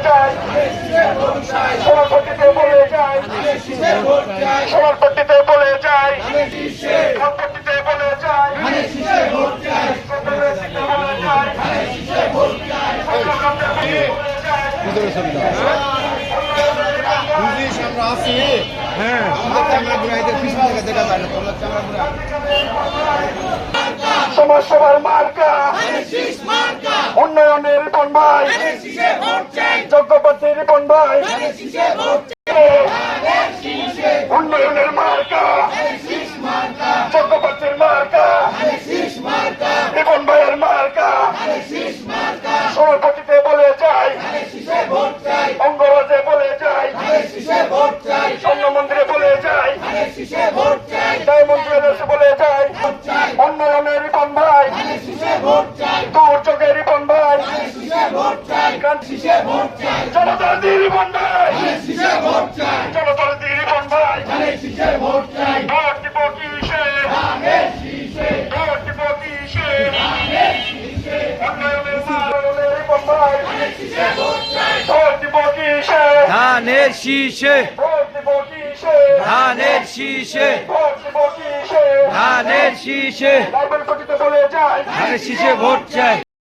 যায়, সমাজপট্টিতে বলে যায়, সমাজপট্টিতে বলে যায়, সমাজপট্টিতে বলে যায়, আমরা আছি। হ্যাঁ, দেখা যায় না। সমাজসেবার মার্কা, উন্নয়নের রিপন ভাই, যোগ্যপ্রার্থী রিপন ভাই, উন্নয়নের মার্কা, যোগ্যপ্রার্থীর মার্কা, রিপন ভাইয়ের মার্কা, সমাজপট্টিতে বলে যায়, অঙ্গরাজে বলে যায়, স্বর্ণ মন্দিরে বলে যায়, ডায়মন্ড জুয়েলার্সে বলে যায়, উন্নয়নের রিপন ভাই, দুর্যোগের রিপন ভাই, জনতার দি রিপন ভাই, জনতার দি রিপন ভাই, ভোট দিব কিসে, ভোট দিব কিসে, উন্নয়নের রিপন ভাই, ভোট দিব কিসে, ধানের শীষে, ভোট দিব কিসে, ধানের শীষে, ভোট দিব কিসে, ধানের শীষে, লাইব্রেরি পট্টিতে বলে যায়, ধানের শীষে ভোট চাই।